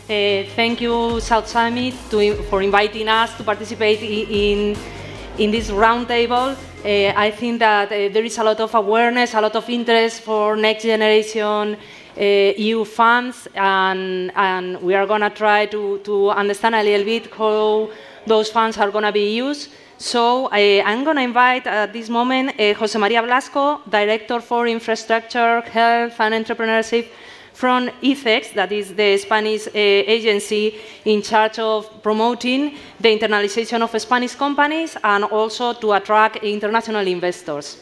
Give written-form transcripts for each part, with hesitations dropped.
Thank you, South Summit, for inviting us to participate in this roundtable. I think that there is a lot of awareness, a lot of interest for next generation EU funds, and we are going to try to understand a little bit how those funds are going to be used. So I'm going to invite at this moment José María Blasco, Director for Infrastructure, Health and Entrepreneurship from ICEX, that is the Spanish agency in charge of promoting the internationalization of Spanish companies and also to attract international investors.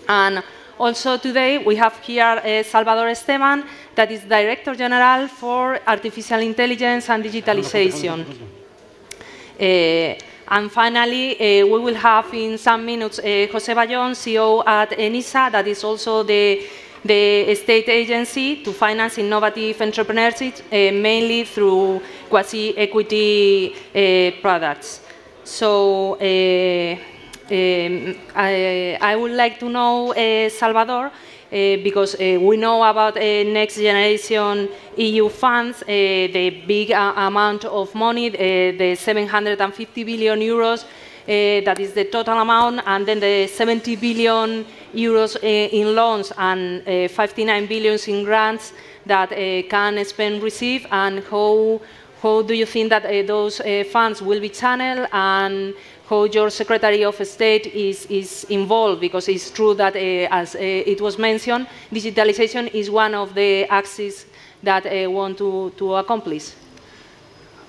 And also today we have here Salvador Esteban, that is Director General for Artificial Intelligence and Digitalization. And finally, we will have in some minutes José Bayón, CEO at ENISA, that is also the state agency to finance innovative entrepreneurship, mainly through quasi-equity products. So I would like to know, Salvador, because we know about next generation EU funds, the big amount of money, the 750 billion euros, that is the total amount, and then the 70 billion euros in loans and 59 billion in grants that can Spain receive, and how do you think that those funds will be channeled, and how your Secretary of State is involved, because it's true that, as it was mentioned, digitalization is one of the axes that want to accomplish.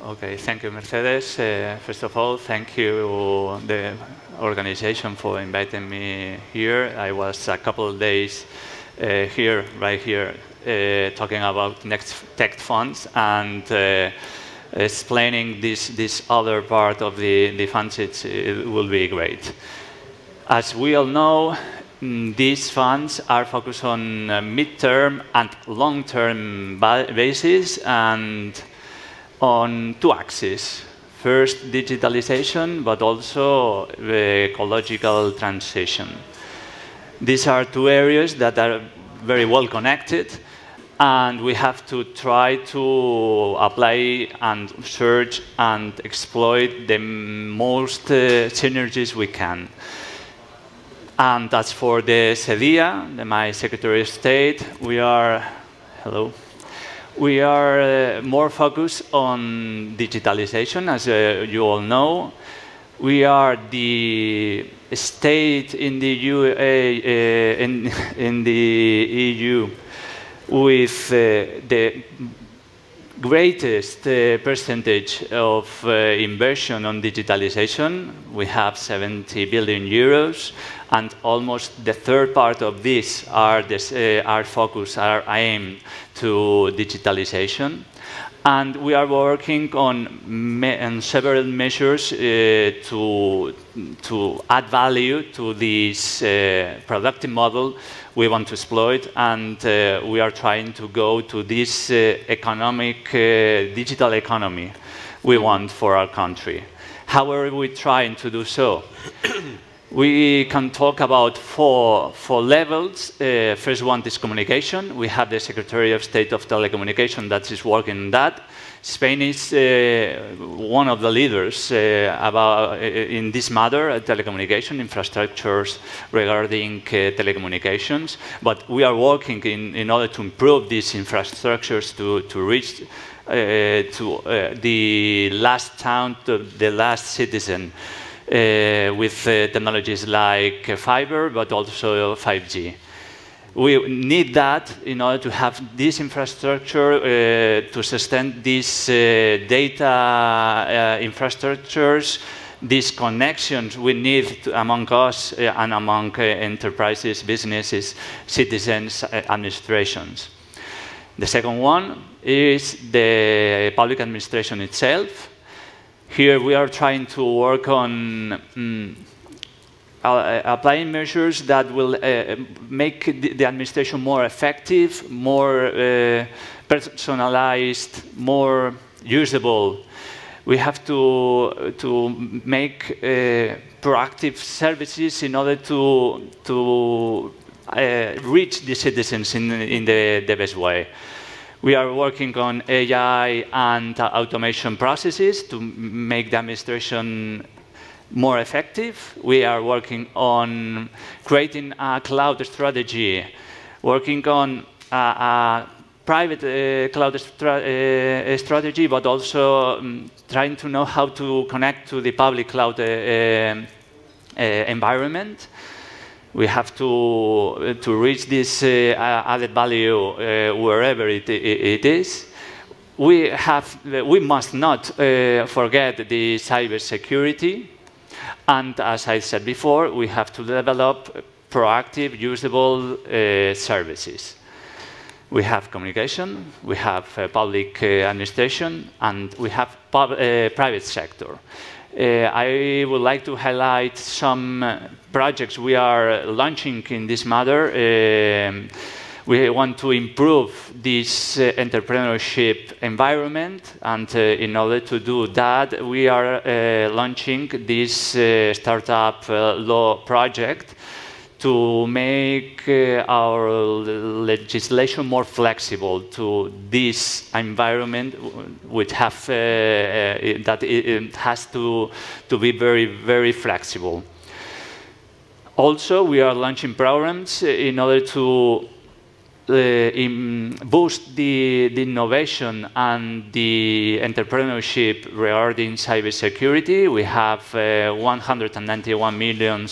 Okay, thank you, Mercedes. First of all, thank you, the organization, for inviting me here. I was a couple of days right here, talking about next tech funds and explaining this other part of the funds. It will be great. As we all know, these funds are focused on mid-term and long-term basis and on two axes. First, digitalization, but also the ecological transition. These are two areas that are very well connected, and we have to try to apply and search and exploit the most synergies we can. And as for the SEDIA, my Secretary of State, we are more focused on digitalization, as you all know. We are the state in the EU with the greatest percentage of inversion on digitalization. We have 70 billion euros, and almost the third part of this are aimed to digitalization. And we are working on several measures to add value to this productive model we want to exploit, and we are trying to go to this digital economy we want for our country. How are we trying to do so? We can talk about four levels. First one is communication. We have the Secretary of State of Telecommunication that is working on that. Spain is one of the leaders in this matter, telecommunication infrastructures regarding telecommunications. But we are working in order to improve these infrastructures to reach to the last town, to the last citizen, with technologies like fiber, but also 5G. We need that in order to have this infrastructure to sustain these data infrastructures, these connections we need among us and among enterprises, businesses, citizens, administrations. The second one is the public administration itself. Here we are trying to work on applying measures that will make the administration more effective, more personalized, more usable. We have to make proactive services in order to reach the citizens in the best way. We are working on AI and automation processes to make the administration more effective. We are working on creating a cloud strategy, working on a private cloud strategy, but also trying to know how to connect to the public cloud environment. We have to reach this added value wherever it is. We must not forget the cybersecurity. And as I said before, we have to develop proactive, usable services. We have communication, we have public administration, and we have private sector. I would like to highlight some projects we are launching in this matter. We want to improve this entrepreneurship environment, and in order to do that, we are launching this startup law project to make our legislation more flexible to this environment, which have that it has to be very, very flexible. Also, we are launching programs in order to boost the innovation and the entrepreneurship regarding cybersecurity. We have 191 million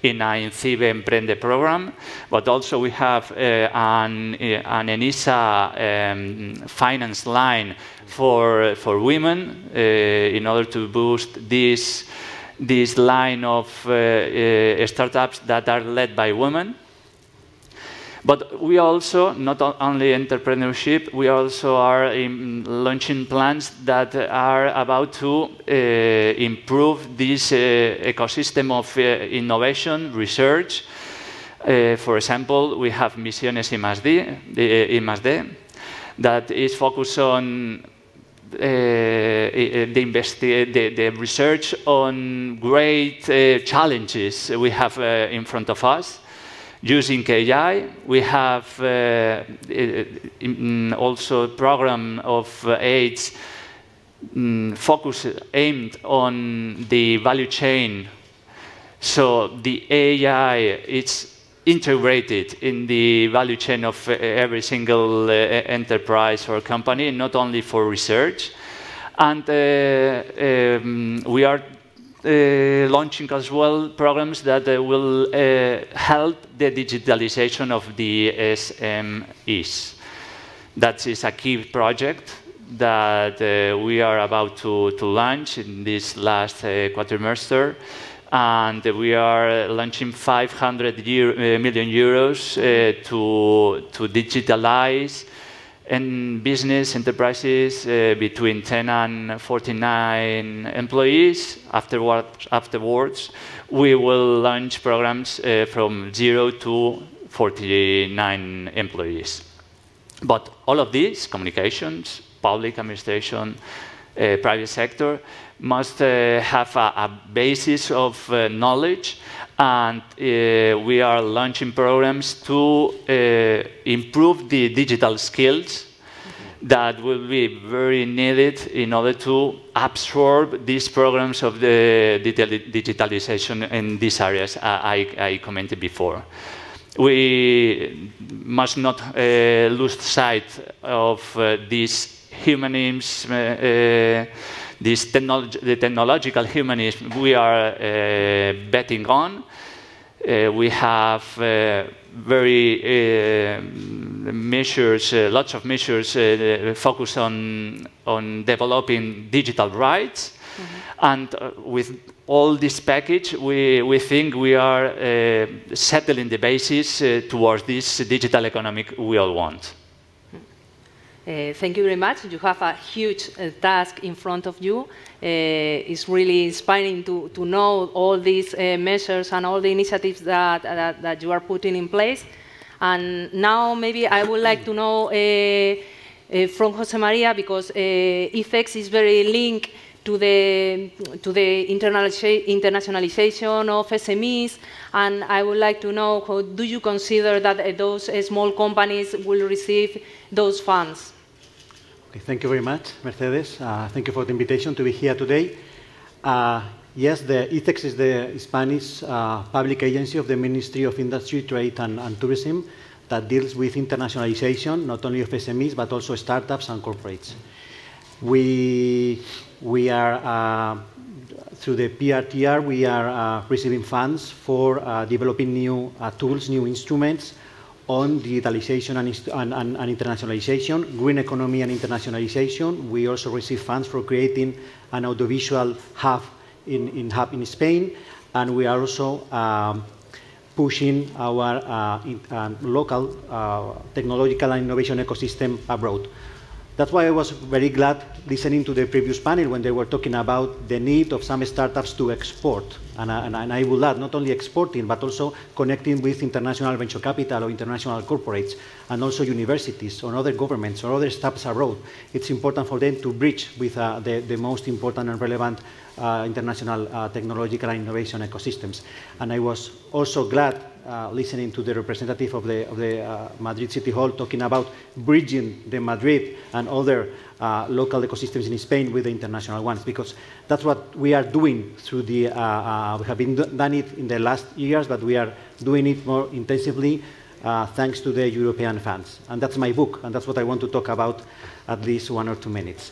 in our INCIBE Emprende program, but also we have an ENISA finance line for women in order to boost this line of startups that are led by women. But we also, not only entrepreneurship, we also are launching plans that are about to improve this ecosystem of innovation, research. For example, we have Misiones I+D, that is focused on the research on great challenges we have in front of us. Using AI, we have also a program of aids aimed on the value chain. So the AI is integrated in the value chain of every single enterprise or company, not only for research. And we are launching as well programs that will help the digitalization of the SMEs. That is a key project that we are about to launch in this last quadrimester. And we are launching 500 million euros to digitalize and business enterprises between 10 and 49 employees. Afterwards, we will launch programs from 0 to 49 employees. But all of these, communications, public administration, private sector, must have a basis of knowledge, and we are launching programs to improve the digital skills that will be very needed in order to absorb these programs of the digitalization in these areas I commented before. We must not lose sight of this humanism, the technological humanism we are betting on. We have lots of measures focused on developing digital rights. And with all this package, we think we are settling the basis towards this digital economy we all want. Thank you very much. You have a huge task in front of you. It's really inspiring to know all these measures and all the initiatives that you are putting in place. And now maybe I would like to know from Jose Maria, because IFEX is very linked to the internationalization of SMEs, and I would like to know, how do you consider that those small companies will receive those funds? Okay, thank you very much, Mercedes. Thank you for the invitation to be here today. Yes, the ICEX is the Spanish public agency of the Ministry of Industry, Trade and Tourism that deals with internationalization, not only of SMEs, but also startups and corporates. We are, through the PRTR, we are receiving funds for developing new tools, new instruments on digitalization and internationalization, green economy and internationalization. We also receive funds for creating an audiovisual hub in Spain, and we are also pushing our local technological and innovation ecosystem abroad. That's why I was very glad listening to the previous panel when they were talking about the need of some startups to export. And I will add, not only exporting, but also connecting with international venture capital or international corporates, and also universities or other governments or other startups abroad. It's important for them to bridge with the most important and relevant international technological and innovation ecosystems. And I was also glad listening to the representative of the Madrid City Hall talking about bridging the Madrid and other local ecosystems in Spain with the international ones, because that's what we are doing through the, we have been done it in the last years, but we are doing it more intensively thanks to the European funds. And that's my book, and that's what I want to talk about at least 1 or 2 minutes.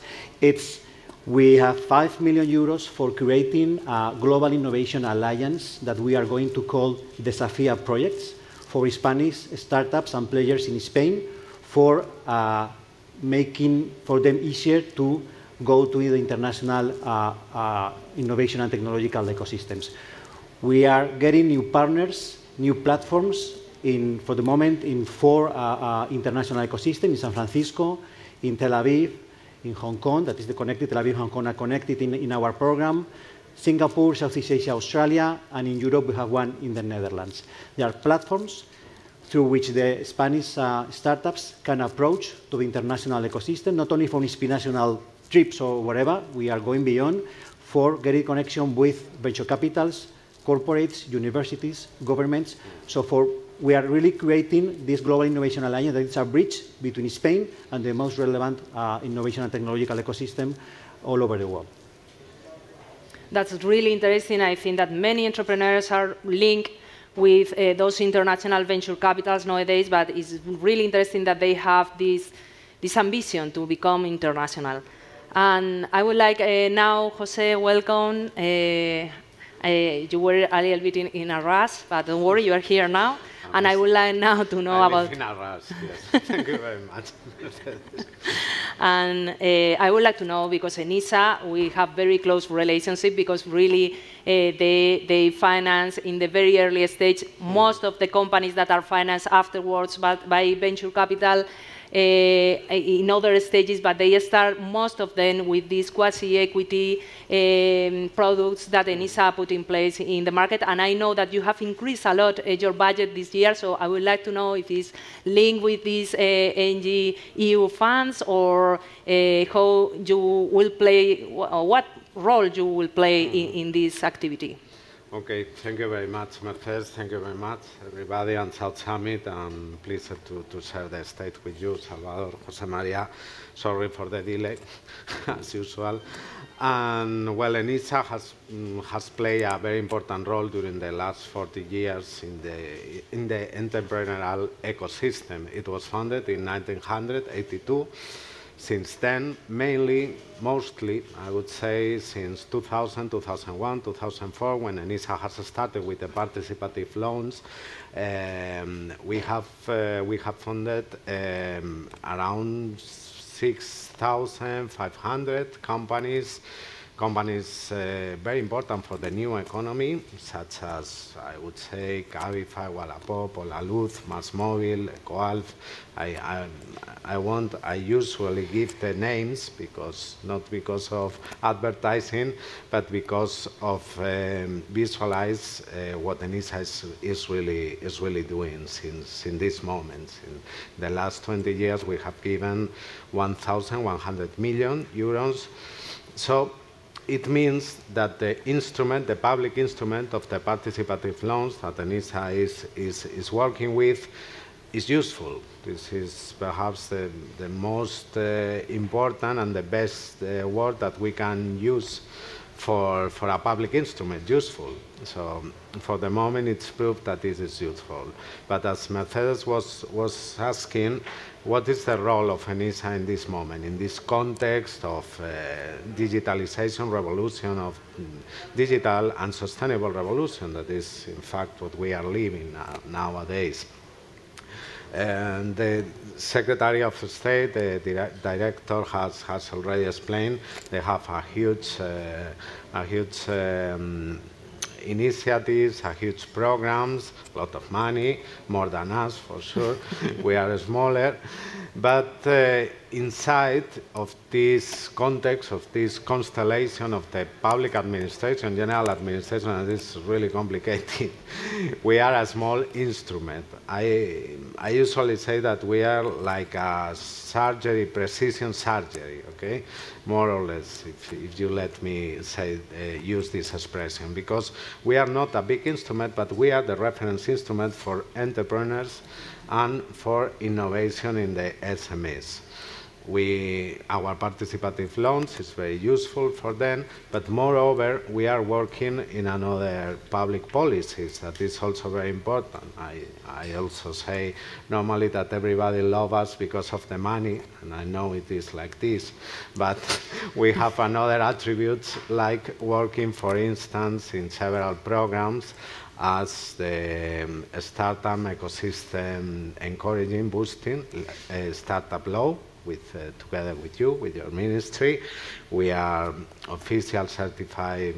We have 5 million euros for creating a global innovation alliance that we are going to call Desafía Projects for Spanish startups and players in Spain, for making for them easier to go to the international innovation and technological ecosystems. We are getting new partners, new platforms, for the moment, in 4 international ecosystems, in San Francisco, in Tel Aviv, in Hong Kong, that is the connected, Tel Aviv and Hong Kong are connected in our program, Singapore, Southeast Asia, Australia, and in Europe we have one in the Netherlands. There are platforms through which the Spanish startups can approach to the international ecosystem, not only for inspirational trips or whatever, we are going beyond for getting connection with venture capitals, corporates, universities, governments. So we are really creating this global innovation alliance that is a bridge between Spain and the most relevant innovation and technological ecosystem all over the world. That's really interesting. I think that many entrepreneurs are linked with those international venture capitals nowadays, but it's really interesting that they have this ambition to become international. And I would like now, Jose, welcome. You were a little bit in a rush, but don't worry, you are here now. And I would like now to know about... in a rush, yes. Thank you very much. And I would like to know, because ENISA, we have very close relationship, because really they finance in the very early stage most of the companies that are financed afterwards by venture capital in other stages, but they start, most of them, with these quasi-equity products that ENISA put in place in the market. And I know that you have increased a lot your budget this year, so I would like to know if it's linked with these NG EU funds, or how you will play, or what role you will play in this activity. Okay, thank you very much, Mercedes. Thank you very much, everybody, and South Summit. I'm pleased to share the stage with you, Salvador, Jose Maria. Sorry for the delay, as usual. And well, ENISA has played a very important role during the last 40 years in the entrepreneurial ecosystem. It was founded in 1982. Since then, mostly, I would say, since 2000, 2001, 2004, when ENISA has started with the participative loans, we have funded around 6,500 companies very important for the new economy, such as, I would say, Cabify, Wallapop, Olaluz, MásMóvil, EcoAlf. I usually give the names not because of advertising, but because of visualize what ENISA is really doing since this moment. In the last 20 years, we have given 1,100 million euros. So it means that the instrument, the public instrument of the participative loans that ENISA is working with, is useful. This is perhaps the most important and the best word that we can use for a public instrument, useful. So for the moment, it's proved that this is useful. But as Mercedes was asking, what is the role of ENISA in this moment, in this context of digitalization revolution, of digital and sustainable revolution, that is, in fact, what we are living nowadays. And the Secretary of State, the director, has already explained they have a huge initiatives, a huge programs, a lot of money, more than us for sure. We are smaller. But inside of this context, of this constellation of the public administration, general administration, and this is really complicated, we are a small instrument. I usually say that we are like a surgery, precision surgery, okay? More or less, if you let me say, use this expression, because we are not a big instrument, but we are the reference instrument for entrepreneurs and for innovation in the SMEs. Our participative loans is very useful for them, but moreover, we are working in another public policies that is also very important. I also say normally that everybody loves us because of the money, and I know it is like this, but we have another attributes like working, for instance, in several programs as the startup ecosystem encouraging, boosting, startup law, together with you, with your ministry. We are official certified,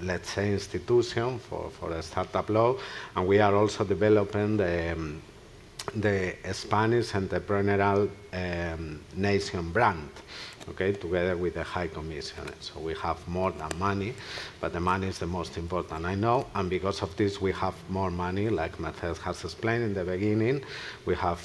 let's say, institution for the startup law, and we are also developing the Spanish entrepreneurial nation brand, okay, together with the High Commission. So we have more than money, but the money is the most important, I know, and because of this we have more money, like Mercedes has explained in the beginning. We have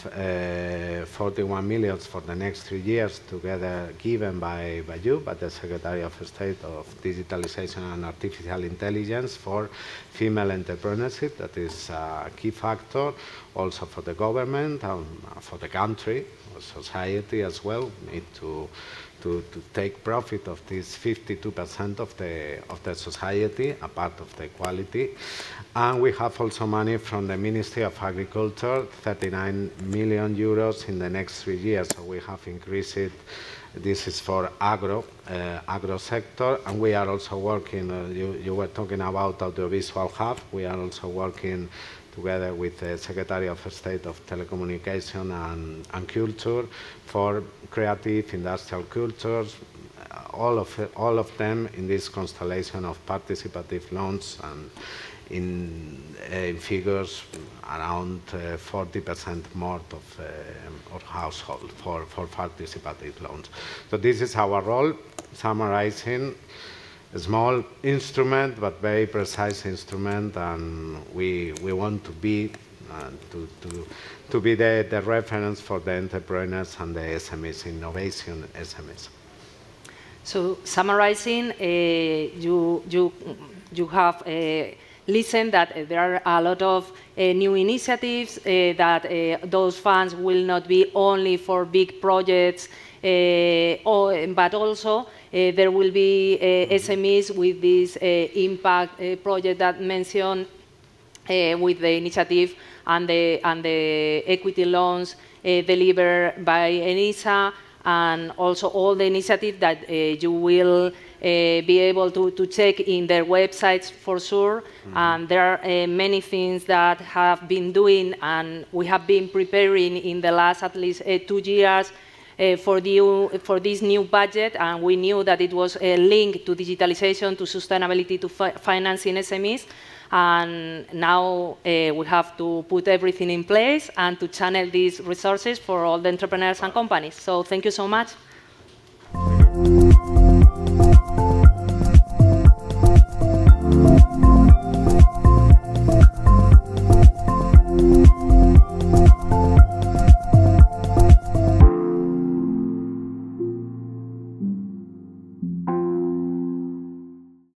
41 million for the next 3 years together given by you, by the Secretary of State of Digitalization and Artificial Intelligence for female entrepreneurship. That is a key factor also for the government and for the country, for society as well. We need to take profit of this 52% of the society, a part of the equality. And we have also money from the Ministry of Agriculture, 39 million euros in the next 3 years. So we have increased it. This is for agro sector, and we are also working, you were talking about audiovisual hub. We are also working together with the Secretary of State of Telecommunication and Culture for creative industrial cultures, all of them in this constellation of participative loans, and in figures around 40% more of household for participative loans. So this is our role, summarizing. A small instrument, but very precise instrument, and we want to be the reference for the entrepreneurs and the SMEs, innovation SMEs. So summarizing, you have listened that there are a lot of new initiatives, that those funds will not be only for big projects, but also there will be SMEs with this impact project that mentioned with the initiative and the equity loans delivered by ENISA, and also all the initiatives that you will be able to check in their websites for sure. And there are many things that have been doing, and we have been preparing in the last at least 2 years for this new budget, and we knew that it was linked to digitalization, to sustainability, to financing SMEs. And now we have to put everything in place and to channel these resources for all the entrepreneurs and companies. So thank you so much.